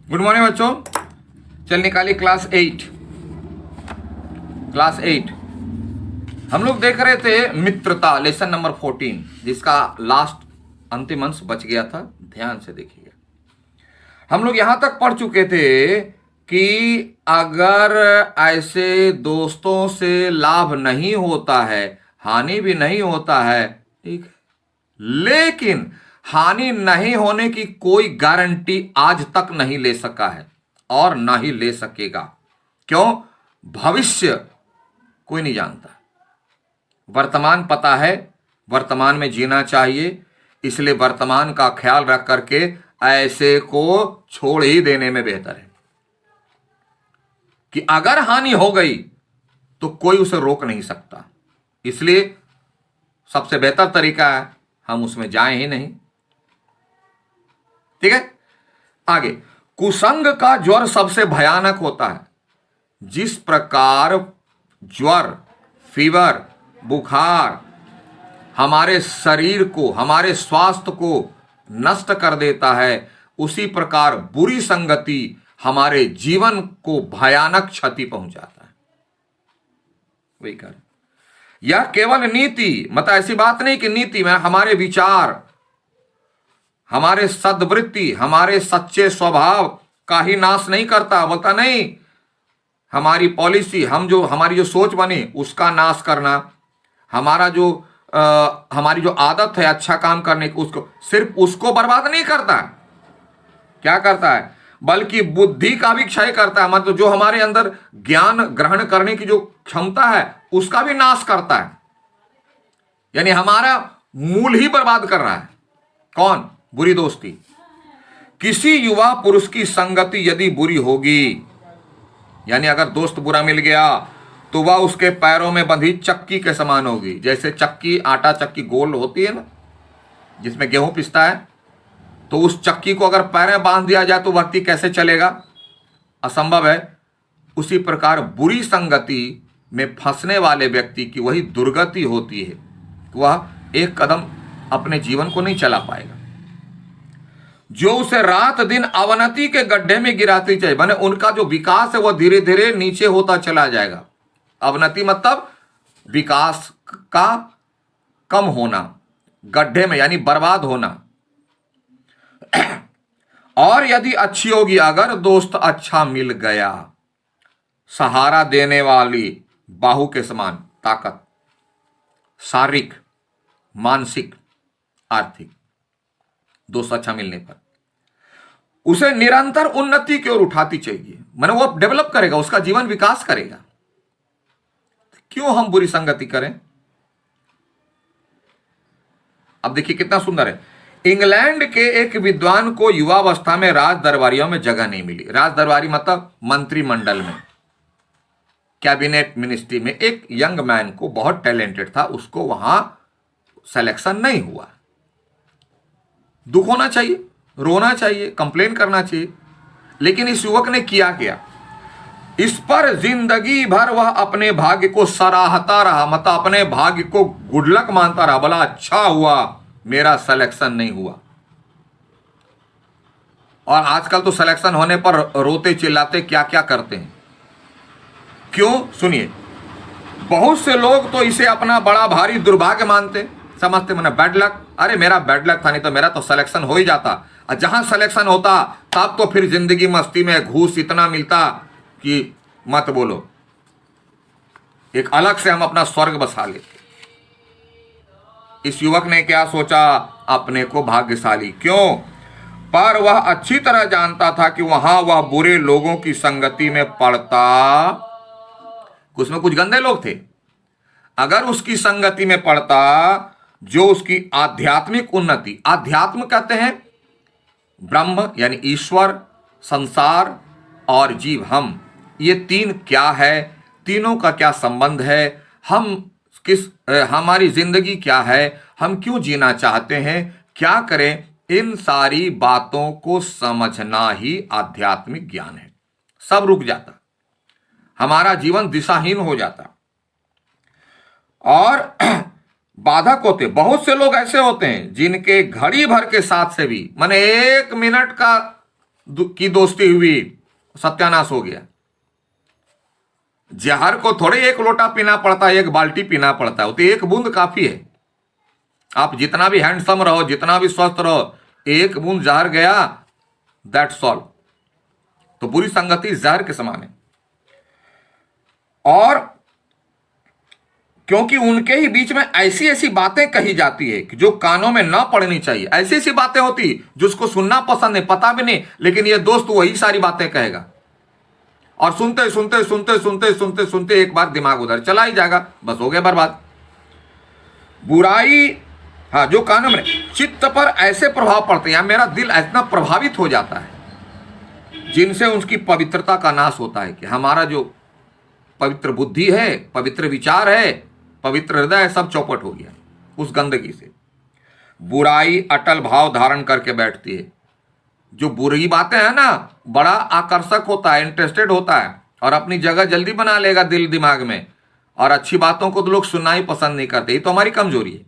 Good morning बच्चों। चल निकालिए क्लास 8। हम लोग देख रहे थे मित्रता, लेसन नंबर 14, जिसका लास्ट अंतिम अंश बच गया था। ध्यान से देखिए, हम लोग यहां तक पढ़ चुके थे कि अगर ऐसे दोस्तों से लाभ नहीं होता है, हानि भी नहीं होता है, ठीक है, लेकिन हानि नहीं होने की कोई गारंटी आज तक नहीं ले सका है और ना ही ले सकेगा। क्यों? भविष्य कोई नहीं जानता। वर्तमान पता है, वर्तमान में जीना चाहिए, इसलिए वर्तमान का ख्याल रख करके ऐसे को छोड़ ही देने में बेहतर है कि अगर हानि हो गई तो कोई उसे रोक नहीं सकता। इसलिए सबसे बेहतर तरीका है हम उसमें जाएं ही नहीं। ठीक है, आगे। कुसंग का ज्वर सबसे भयानक होता है। जिस प्रकार ज्वर, फीवर, बुखार हमारे शरीर को, हमारे स्वास्थ्य को नष्ट कर देता है, उसी प्रकार बुरी संगति हमारे जीवन को भयानक क्षति पहुंचाता है। वही कर, यह केवल नीति, मतलब ऐसी बात नहीं कि नीति में हमारे विचार, हमारे सद्वृत्ति, हमारे सच्चे स्वभाव का ही नाश नहीं करता। बोलता नहीं, हमारी पॉलिसी, हमारी जो सोच बनी उसका नाश करना, हमारी जो आदत है अच्छा काम करने की, उसको सिर्फ उसको बर्बाद नहीं करता। क्या करता है? बल्कि बुद्धि का भी क्षय करता है। मतलब जो हमारे अंदर ज्ञान ग्रहण करने की जो क्षमता है उसका भी नाश करता है। यानी हमारा मूल ही बर्बाद कर रहा है। कौन? बुरी दोस्ती। किसी युवा पुरुष की संगति यदि बुरी होगी, यानी अगर दोस्त बुरा मिल गया तो वह उसके पैरों में बंधी चक्की के समान होगी। जैसे चक्की, आटा चक्की गोल होती है ना, जिसमें गेहूं पिसता है, तो उस चक्की को अगर पैर में बांध दिया जाए तो व्यक्ति कैसे चलेगा? असंभव है। उसी प्रकार बुरी संगति में फंसने वाले व्यक्ति की वही दुर्गति होती है, वह एक कदम अपने जीवन को नहीं चला पाएगा, जो उसे रात दिन अवनति के गड्ढे में गिराती चाहिए। माने उनका जो विकास है वह धीरे धीरे नीचे होता चला जाएगा। अवनति मतलब विकास का कम होना, गड्ढे में यानी बर्बाद होना। और यदि अच्छी होगी, अगर दोस्त अच्छा मिल गया, सहारा देने वाली बाहु के समान ताकत, शारीरिक, मानसिक, आर्थिक, दोस्त अच्छा मिलने पर उसे निरंतर उन्नति की ओर उठाती चाहिए। माने वो डेवलप करेगा, उसका जीवन विकास करेगा। क्यों हम बुरी संगति करें? अब देखिए कितना सुंदर है। इंग्लैंड के एक विद्वान को युवावस्था में राज दरबारियों में जगह नहीं मिली। राज दरबारी मतलब मंत्रिमंडल में, कैबिनेट मिनिस्ट्री में एक यंग मैन को, बहुत टैलेंटेड था, उसको वहां सिलेक्शन नहीं हुआ। दुख होना चाहिए, रोना चाहिए, कंप्लेन करना चाहिए, लेकिन इस युवक ने किया क्या? इस पर जिंदगी भर वह अपने भाग्य को सराहता रहा, मतलब अपने भाग्य को गुड लक मानता रहा। बोला अच्छा हुआ मेरा सिलेक्शन नहीं हुआ। और आजकल तो सिलेक्शन होने पर रोते चिल्लाते क्या क्या करते हैं। क्यों? सुनिए, बहुत से लोग तो इसे अपना बड़ा भारी दुर्भाग्य मानते, समझते मैंने बैड लक। अरे मेरा बैड लक था, नहीं तो मेरा तो सिलेक्शन हो ही जाता। और जहां सिलेक्शन होता तब तो फिर जिंदगी मस्ती में घूस इतना मिलता कि मत बोलो। एक अलग से हम अपना स्वर्ग बसा लेते। इस युवक ने क्या सोचा? अपने को भाग्यशाली। क्यों? पर वह अच्छी तरह जानता था कि वहां वह बुरे लोगों की संगति में पड़ता, उसमें कुछ गंदे लोग थे। अगर उसकी संगति में पड़ता जो उसकी आध्यात्मिक उन्नति, आध्यात्म कहते हैं ब्रह्म यानी ईश्वर, संसार और जीव, हम, ये तीन क्या है, तीनों का क्या संबंध है, हमारी जिंदगी क्या है, हम क्यों जीना चाहते हैं, क्या करें, इन सारी बातों को समझना ही आध्यात्मिक ज्ञान है। सब रुक जाता, हमारा जीवन दिशाहीन हो जाता। और बाधक होते, बहुत से लोग ऐसे होते हैं जिनके घड़ी भर के साथ से भी, माने 1 मिनट का की दोस्ती हुई, सत्यानाश हो गया। जहर को थोड़े एक लोटा पीना पड़ता है, एक बाल्टी पीना पड़ता है, तो एक बूंद काफी है। आप जितना भी हैंडसम रहो, जितना भी स्वस्थ रहो, एक बूंद जहर गया, दैट्स ऑल। तो बुरी संगति जहर के समान है। और क्योंकि उनके ही बीच में ऐसी ऐसी बातें कही जाती है कि जो कानों में ना पड़नी चाहिए। ऐसी ऐसी बातें होती जिसको सुनना पसंद नहीं, पता भी नहीं, लेकिन ये दोस्त वही सारी बातें कहेगा और सुनते सुनते सुनते सुनते सुनते सुनते एक बार दिमाग उधर चला ही जाएगा, बस हो गए बर्बाद। बुराई, हाँ, जो कानों में, चित्त पर ऐसे प्रभाव पड़ते हैं, मेरा दिल इतना प्रभावित हो जाता है जिनसे उसकी पवित्रता का नाश होता है कि हमारा जो पवित्र बुद्धि है, पवित्र विचार है, पवित्र हृदय है, सब चौपट हो गया उस गंदगी से। बुराई अटल भाव धारण करके बैठती है। जो बुरी बातें हैं ना, बड़ा आकर्षक होता है, इंटरेस्टेड होता है और अपनी जगह जल्दी बना लेगा दिल दिमाग में, और अच्छी बातों को तो लोग सुनना ही पसंद नहीं करते। ये तो हमारी कमजोरी है।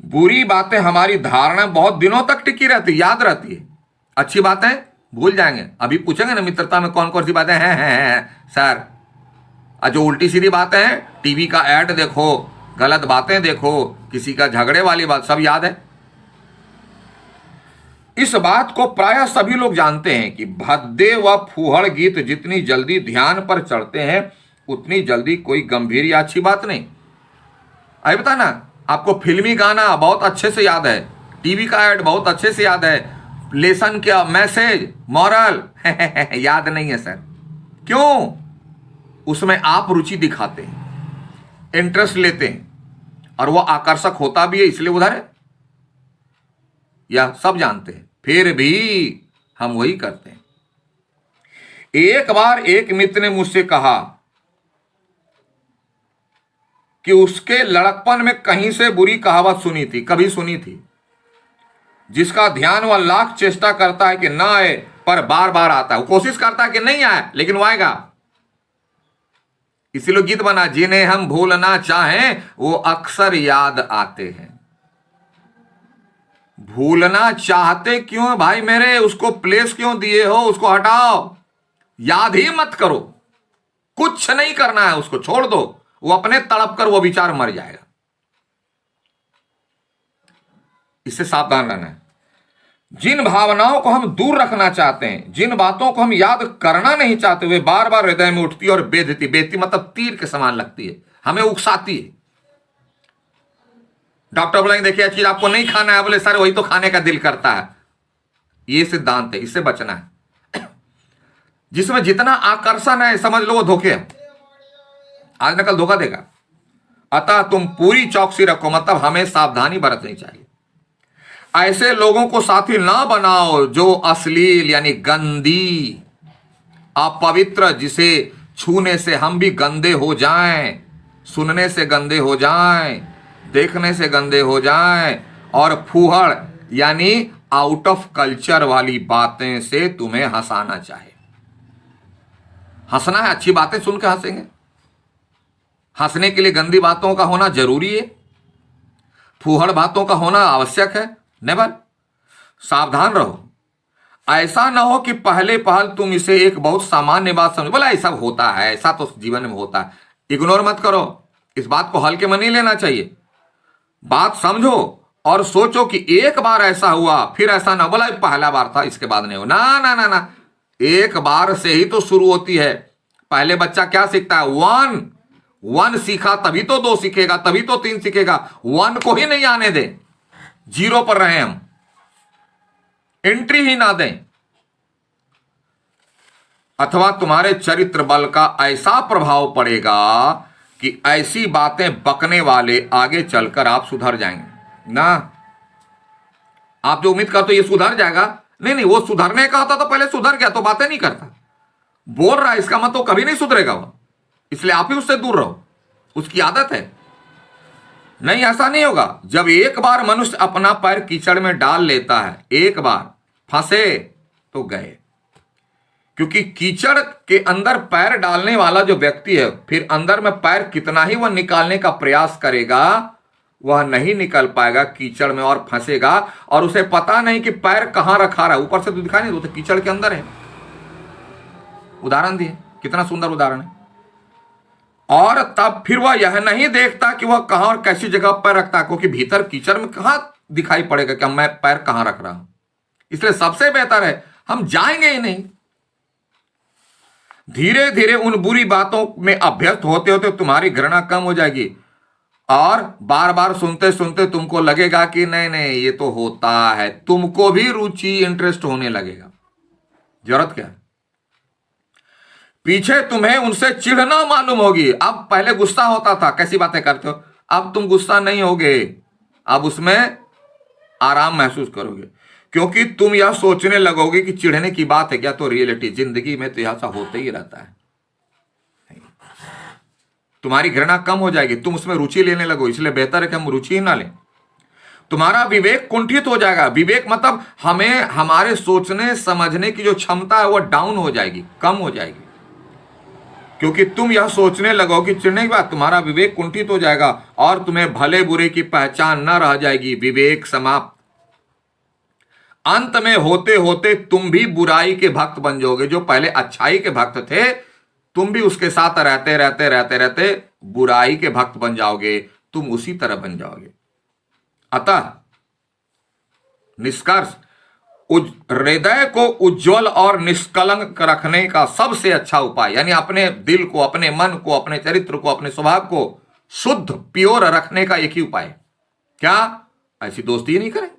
बुरी बातें हमारी धारणा बहुत दिनों तक टिकी रहती, याद रहती है। अच्छी बातें भूल जाएंगे। अभी पूछेंगे ना मित्रता में कौन कौन सी बातें हैं सर, जो उल्टी सीधी बातें हैं, टीवी का ऐड देखो, गलत बातें देखो, किसी का झगड़े वाली बात, सब याद है। इस बात को प्रायः सभी लोग जानते हैं कि भद्दे व फूहड़ गीत जितनी जल्दी ध्यान पर चढ़ते हैं उतनी जल्दी कोई गंभीर या अच्छी बात नहीं। अरे बता ना, आपको फिल्मी गाना बहुत अच्छे से याद है, टीवी का ऐड बहुत अच्छे से याद है, लेसन क्या, मैसेज, मॉरल याद नहीं है सर। क्यों? उसमें आप रुचि दिखाते हैं, इंटरेस्ट लेते हैं और वो आकर्षक होता भी है, इसलिए उधर है, या सब जानते हैं, फिर भी हम वही करते हैं। एक बार एक मित्र ने मुझसे कहा कि उसके लड़कपन में कहीं से बुरी कहावत सुनी थी, कभी सुनी थी, जिसका ध्यान वह लाख चेष्टा करता है कि ना आए, पर बार बार आता है। वो कोशिश करता है कि नहीं आए, लेकिन वो आएगा। इसीलिए गीत बना, जिन्हें हम भूलना चाहें वो अक्सर याद आते हैं। भूलना चाहते क्यों है भाई मेरे? उसको प्लेस क्यों दिए हो? उसको हटाओ, याद ही मत करो, कुछ नहीं करना है, उसको छोड़ दो, वो अपने तड़प कर वो विचार मर जाएगा। इससे सावधान रहना है। जिन भावनाओं को हम दूर रखना चाहते हैं, जिन बातों को हम याद करना नहीं चाहते, वे बार बार हृदय में उठती और बेधती, बेधती मतलब तीर के समान लगती है, हमें उकसाती है। डॉक्टर बोलेंगे देखिए चीज आपको नहीं खाना है, बोले सर वही तो खाने का दिल करता है। ये सिद्धांत है, इससे बचना है। जिसमें जितना आकर्षण है, समझ लो वो धोखे है, आज न कल धोखा देगा। अतः तुम पूरी चौकसी रखो, मतलब हमें सावधानी बरतनी चाहिए। ऐसे लोगों को साथी ना बनाओ जो अश्लील यानी गंदी, अपवित्र, जिसे छूने से हम भी गंदे हो जाएं, सुनने से गंदे हो जाएं, देखने से गंदे हो जाएं, और फूहड़ यानी आउट ऑफ कल्चर वाली बातें से तुम्हें हंसाना चाहे। हंसना है, अच्छी बातें सुन के हंसेंगे। हंसने के लिए गंदी बातों का होना जरूरी है, फूहड़ बातों का होना आवश्यक है? नेवर। सावधान रहो, ऐसा ना हो कि पहले पहल तुम इसे एक बहुत सामान्य बात समझो, बोला ऐसा होता है, ऐसा तो जीवन में होता है। इग्नोर मत करो, इस बात को हल्के में नहीं लेना चाहिए। बात समझो और सोचो कि एक बार ऐसा हुआ, फिर ऐसा ना, बोला पहला बार था इसके बाद नहीं हो, ना ना ना ना, एक बार से ही तो शुरू होती है। पहले बच्चा क्या सीखता है? वन सीखा तभी तो 2 सीखेगा, तभी तो 3 सीखेगा। 1 को ही नहीं आने दे, 0 पर रहे हम, एंट्री ही ना दें। अथवा तुम्हारे चरित्र बल का ऐसा प्रभाव पड़ेगा कि ऐसी बातें बकने वाले आगे चलकर आप सुधर जाएंगे ना। आप जो उम्मीद करते हो ये सुधर जाएगा, नहीं, वो सुधरने का होता तो पहले सुधर गया, तो बातें नहीं करता। बोल रहा है इसका मतलब तो कभी नहीं सुधरेगा वो, इसलिए आप ही उससे दूर रहो, उसकी आदत है। नहीं, ऐसा नहीं होगा। जब एक बार मनुष्य अपना पैर कीचड़ में डाल लेता है, एक बार फंसे तो गए। क्योंकि कीचड़ के अंदर पैर डालने वाला जो व्यक्ति है, फिर अंदर में पैर कितना ही वह निकालने का प्रयास करेगा, वह नहीं निकल पाएगा, कीचड़ में और फंसेगा, और उसे पता नहीं कि पैर कहां रखा रहा है। ऊपर से तो दिखाई नहीं, वो तो कीचड़ के अंदर है। उदाहरण दिए, कितना सुंदर उदाहरण है। और तब फिर वह यह नहीं देखता कि वह कहां और कैसी जगह पैर रखता है, क्योंकि भीतर कीचड़ में कहां दिखाई पड़ेगा कि मैं पैर कहां रख रहा हूं। इसलिए सबसे बेहतर है हम जाएंगे ही नहीं। धीरे धीरे उन बुरी बातों में अभ्यस्त होते होते तुम्हारी घृणा कम हो जाएगी, और बार बार सुनते सुनते तुमको लगेगा कि नहीं नहीं ये तो होता है, तुमको भी रुचि, इंटरेस्ट होने लगेगा। जरूरत क्या है? पीछे तुम्हें उनसे चिढ़ना मालूम होगी। अब पहले गुस्सा होता था, कैसी बातें करते हो, अब तुम गुस्सा नहीं होगे, अब उसमें आराम महसूस करोगे, क्योंकि तुम यह सोचने लगोगे कि चिढ़ने की बात है क्या, तो रियलिटी जिंदगी में तो ऐसा होते ही रहता है। तुम्हारी घृणा कम हो जाएगी, तुम उसमें रुचि लेने लगो। इसलिए बेहतर है कि हम रुचि ही ना लें। तुम्हारा विवेक कुंठित हो जाएगा। विवेक मतलब हमें हमारे सोचने समझने की जो क्षमता है वो डाउन हो जाएगी, कम हो जाएगी, क्योंकि तुम यह सोचने लगोगे कि चिढ़ने के बाद तुम्हारा विवेक कुंठित हो जाएगा और तुम्हें भले बुरे की पहचान न रह जाएगी। विवेक समाप्त। अंत में होते होते तुम भी बुराई के भक्त बन जाओगे। जो पहले अच्छाई के भक्त थे, तुम भी उसके साथ रहते रहते रहते रहते बुराई के भक्त बन जाओगे, तुम उसी तरह बन जाओगे। अतः निष्कर्ष, हृदय को उज्जवल और निष्कलंक रखने का सबसे अच्छा उपाय, यानी अपने दिल को, अपने मन को, अपने चरित्र को, अपने स्वभाव को शुद्ध, प्योर रखने का एक ही उपाय। क्या? ऐसी दोस्ती ही नहीं करें।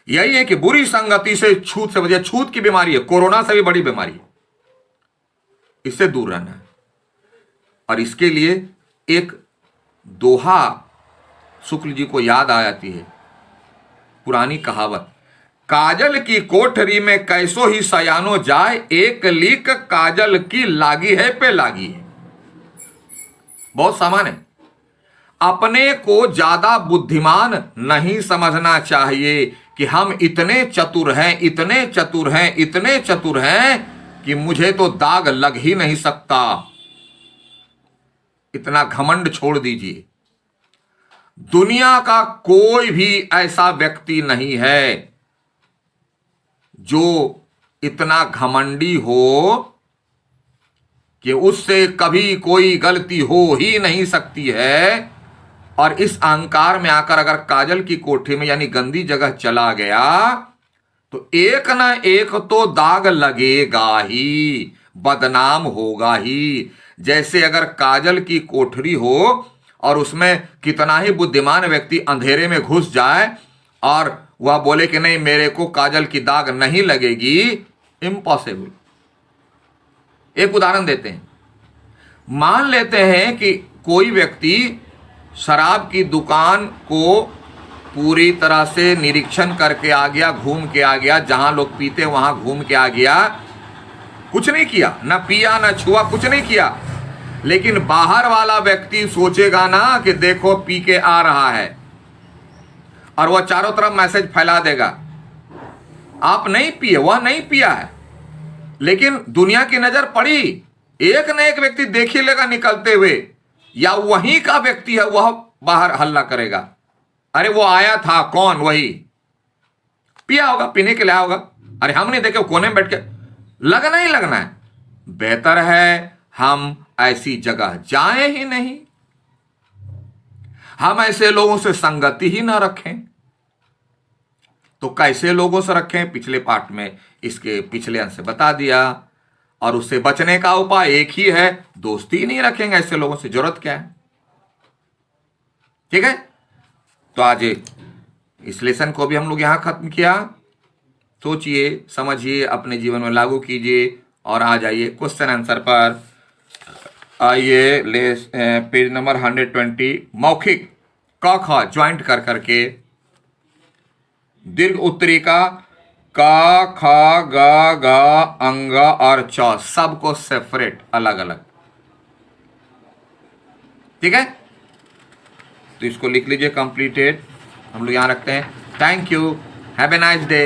यही है कि बुरी संगति से, छूत से बचे। छूत की बीमारी है, कोरोना से भी बड़ी बीमारी है, इससे दूर रहना है। और इसके लिए एक दोहा शुक्ल जी को याद आ जाती है, पुरानी कहावत, काजल की कोठरी में कैसो ही सयानो जाए, एक लीक काजल की लागी है पे लागी है। बहुत सामान्य है। अपने को ज्यादा बुद्धिमान नहीं समझना चाहिए कि हम इतने चतुर हैं, इतने चतुर हैं, इतने चतुर हैं कि मुझे तो दाग लग ही नहीं सकता। इतना घमंड छोड़ दीजिए। दुनिया का कोई भी ऐसा व्यक्ति नहीं है जो इतना घमंडी हो कि उससे कभी कोई गलती हो ही नहीं सकती है। और इस अहंकार में आकर अगर काजल की कोठरी में यानी गंदी जगह चला गया तो एक ना एक तो दाग लगेगा ही, बदनाम होगा ही। जैसे अगर काजल की कोठरी हो और उसमें कितना ही बुद्धिमान व्यक्ति अंधेरे में घुस जाए और वह बोले कि नहीं मेरे को काजल की दाग नहीं लगेगी, इम्पॉसिबल। एक उदाहरण देते हैं। मान लेते हैं कि कोई व्यक्ति शराब की दुकान को पूरी तरह से निरीक्षण करके आ गया, घूम के आ गया, जहां लोग पीते वहां घूम के आ गया, कुछ नहीं किया, ना पिया ना छुआ, कुछ नहीं किया। लेकिन बाहर वाला व्यक्ति सोचेगा ना कि देखो पी के आ रहा है, और वह चारों तरफ मैसेज फैला देगा, आप नहीं पिए, वह नहीं पिया है। लेकिन दुनिया की नजर पड़ी, एक न एक व्यक्ति देख ही लेगा निकलते हुए, या वहीं का व्यक्ति है वह बाहर हल्ला करेगा, अरे वो आया था, कौन? वही पिया होगा, पीने के लिए आया होगा, अरे हम नहीं देखे, कोने में बैठ के। लगना ही लगना है। बेहतर है हम ऐसी जगह जाएं ही नहीं, हम ऐसे लोगों से संगति ही ना रखें। तो कैसे लोगों से रखें, पिछले पार्ट में इसके पिछले अंश से बता दिया। और उससे बचने का उपाय एक ही है, दोस्ती ही नहीं रखेंगे ऐसे लोगों से, जरूरत क्या है। ठीक है, तो आज इस लेसन को भी हम लोग यहां खत्म किया। सोचिए, समझिए, अपने जीवन में लागू कीजिए और आ जाइए क्वेश्चन आंसर पर। आइए पेज नंबर 120, मौखिक क ख ज्वाइंट कर करके दीर्घ उत्तरी का क ख ग घ अंग और च सबको सेपरेट, अलग अलग। ठीक है, तो इसको लिख लीजिए कंप्लीटेड। हम लोग यहां रखते हैं। Thank you, have a nice day.